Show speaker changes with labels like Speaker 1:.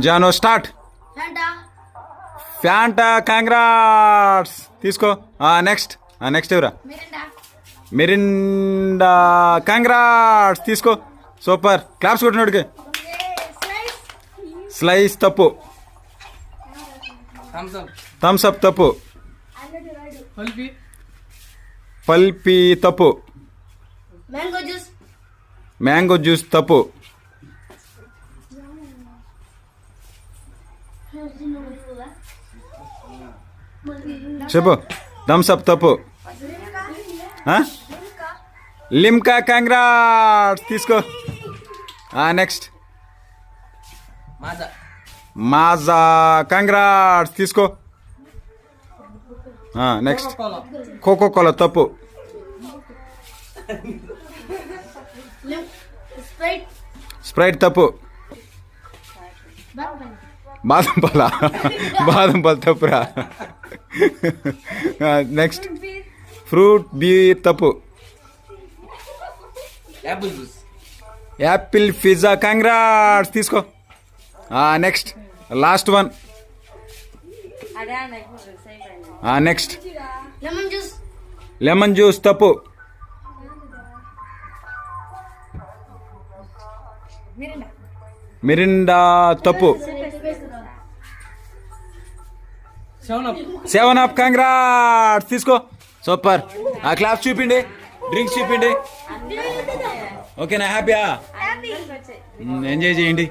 Speaker 1: Janu start. Fanta congrats తీసుకో. Next ఎవరా? Mirinda congrats తీసుకో. సూపర్, క్లాప్స్ కొట్టినోడికి. స్లైస్ తప్పు. థమ్స్ అప్ తప్పు. పల్పి తప్పు. మ్యాంగో జ్యూస్ తప్పు. చెప్పు. థమ్స్ అప్ తప్పు. లిమ్కా కాంగ్రాట్స్ తీసుకో. నెక్స్ట్ మాజా కాంగ్రాట్స్ తీసుకో. నెక్స్ట్ కోకో కోలా తప్పు. స్ప్రైట్ తప్పు. బాదం పాలు తప్పురా. నెక్స్ట్ ఫ్రూట్ బీ తప్పు. యాపిల్ పిజ్జా కాంగ్రాట్స్ తీసుకో. Next last one. Next lemon juice తప్పు. మిరిండా తప్పు. 7 అప్ కాంగ్రాట్స్ తీసుకో. సూపర్. క్లాప్స్ చూపిండి, డ్రింక్స్ చూపిండి. ఓకేనా? హ్యాపీయా? ఎంజాయ్ చేయండి.